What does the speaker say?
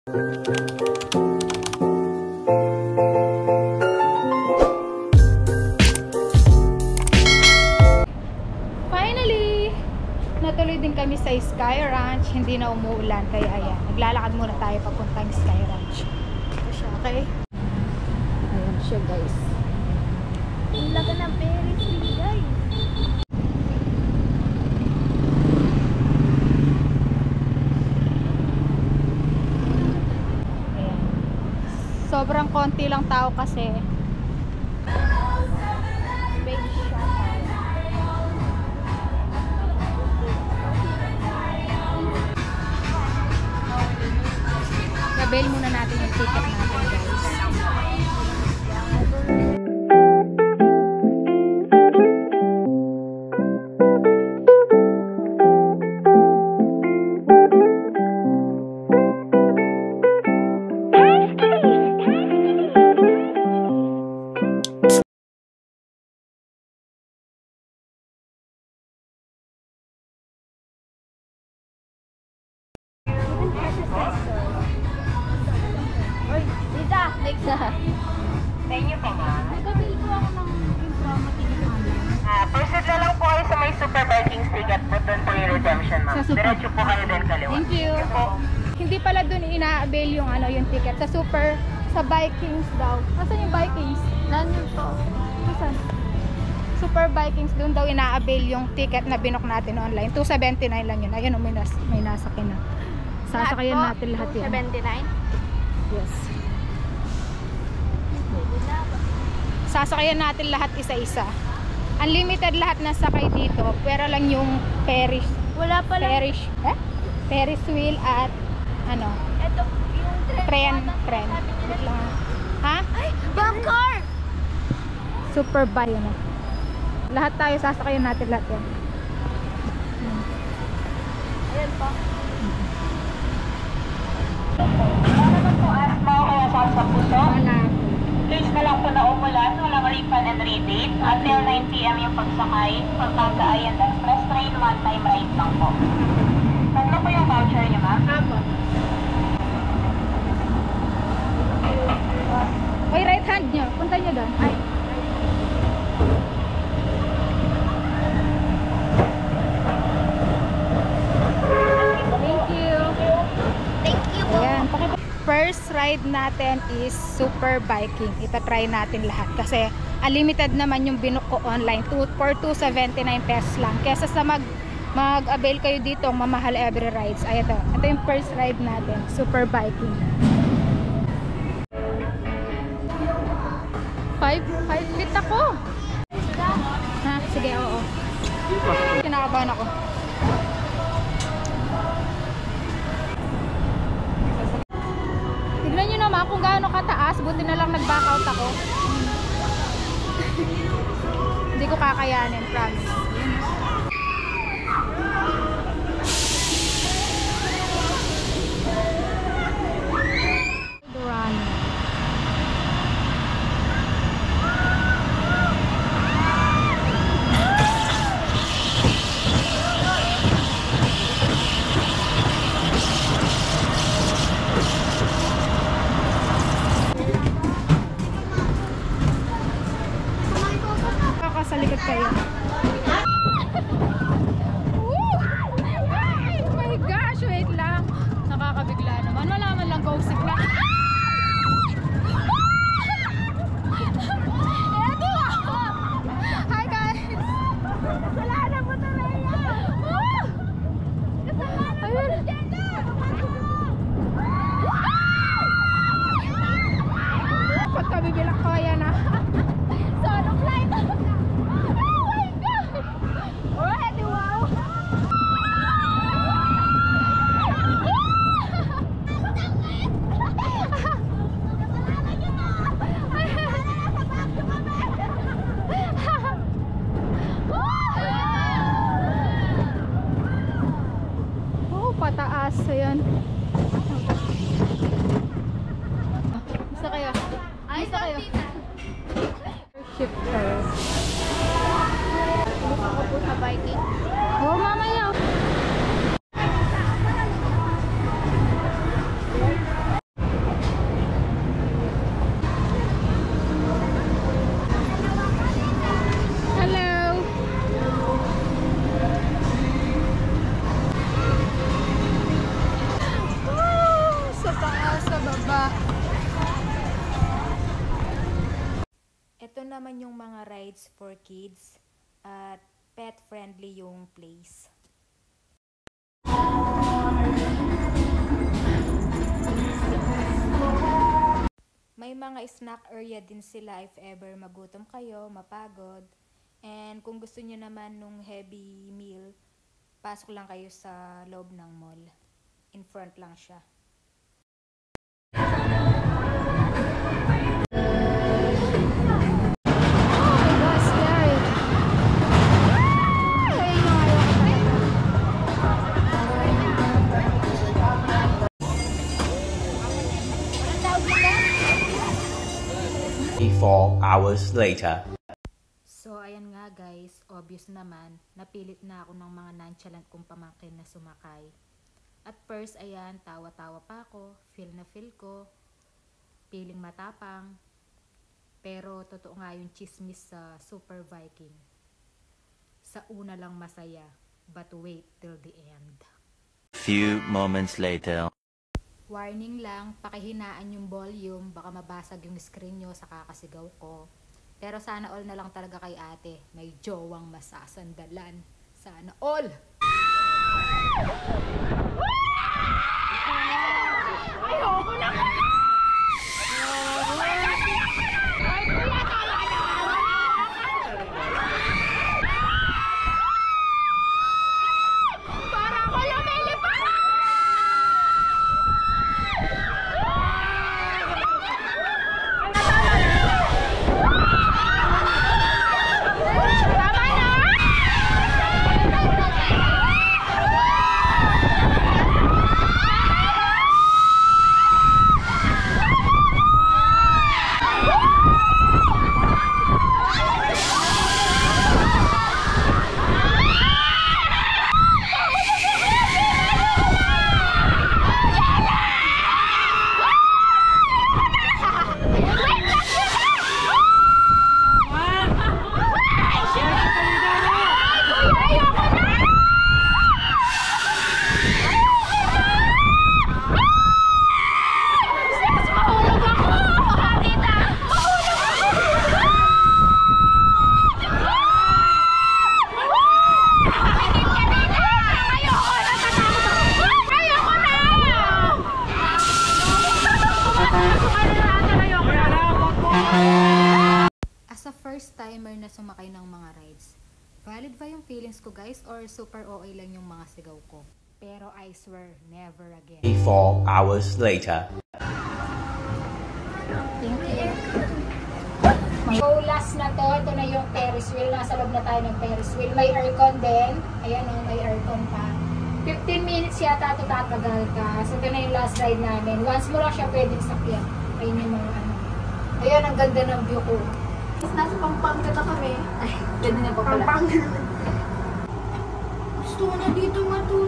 Finally, natuloy din kami sa Sky Ranch. Hindi na umuulan, kaya ayan, naglalakad muna tayo papuntang Sky Ranch. Ito siya, okay? Ayan siya, guys. Ang laga ng Ferris wheel, guys. Ayan. Sobrang konti lang tao kasi. Space shuttle. Gabail muna natin yung ticket natin, guys. Oy, Lisa, next na. Sa inyo po ba? Nagabail po ako ng Inframa ticket online. Proceed na lang po kayo sa may Super Vikings ticket po. Doon po yung redemption, ma'am. Sa Super- Diretso po kayo din kaliwa. Thank you. Hindi pala dun ina-avail yung yung ticket sa sa Vikings daw. Nasaan yung Vikings? Nandun po. Nasaan? Super Vikings, doon daw ina-avail yung ticket na binok natin online. 279 lang yun. Ayun, may nasakyan na. Sasakayan natin lahat yan. 79? Yes. Sasakayan natin lahat isa-isa. Unlimited lahat na sakay dito. Pero lang yung Ferris. Wala pa lang. Ferris wheel at Ito, yung tren. Wait lang. Ha? Ay, bunker! Super bike yun. Lahat tayo sasakayan natin lahat yan. Ayan po. Para naman po asma o kaya sakit sa puso. Wala. Please na lang po na umulan. Walang refund and rebate. Until 9 p.m. yung pagsakay. Pagkaka Ayan Express train, one time ride lang po. Tatlo po yung voucher niyo, ma'am. Apo. Oy, right hand nyo. Punta nyo doon. Ay. Thank you. Thank you po. Ayan. First ride natin is Super Viking. Ita-try natin lahat kasi unlimited naman yung binook ko online for 279 pesos lang. Kesa sa mag-avail kayo dito ang mamahal every rides. Ay, ito yung first ride natin, Super Viking. 5 feet ako. Ha? Sige, oo. Kinakabahan ako. Tignan nyo naman kung gaano kataas. Buti na lang nag-back out ako. Hindi ko kakayanin, promise. Duran. Sa likod kayo. Ay, oh my gosh, wait lang. Nakakabigla naman. Wala man lang go sick na. Eto ako. Hi guys. Kasalanan mo na Rhea. Kasalanan mo na Jenna. Pagkabibilak ko, ayan na. Solo flight. Oh my God. Already, wow. Diba? Ito naman yung mga rides for kids at pet friendly yung place. May mga snack area din sila if ever magutom kayo, mapagod. And kung gusto niyo naman nung heavy meal, pasok lang kayo sa loob ng mall. In front lang siya. Four hours later. So, ayan nga guys, obvious naman, napilit na ako ng mga nonchalant kong pamangkin na sumakay. At first, ayan, tawa-tawa pa ako, feel na feel ko, feeling matapang. Pero, totoo nga yung chismis sa Super Viking. Sa una lang masaya, but wait till the end. Few moments later. Warning lang, pakihinaan yung volume, baka mabasag yung screen nyo sa kakasigaw ko. Pero sana all na lang talaga kay ate, may jowang masasandalan. Sana all! Ayoko na ka! Para ako lumilipad! As a first timer na sumakay ng mga rides, valid ba yung feelings ko guys or super OA lang yung mga sigaw ko? Pero I swear, never again. 4 hours later. Thank you. So last na to, ito na yung Ferris wheel. Nasa loob na tayo ng Ferris wheel. May aircon din. Ayan o, may aircon pa. 15 minutes yata ito tatagal ka. So ito na yung last ride namin. Once mo lang siya pwedeng sakyan. Ayun yung mga ano. Ayan, ang ganda ng view ko. Mas nasa Pampanga na kami. Ay, ganda na pa pala. Pampanga. Gusto ko na dito matulog.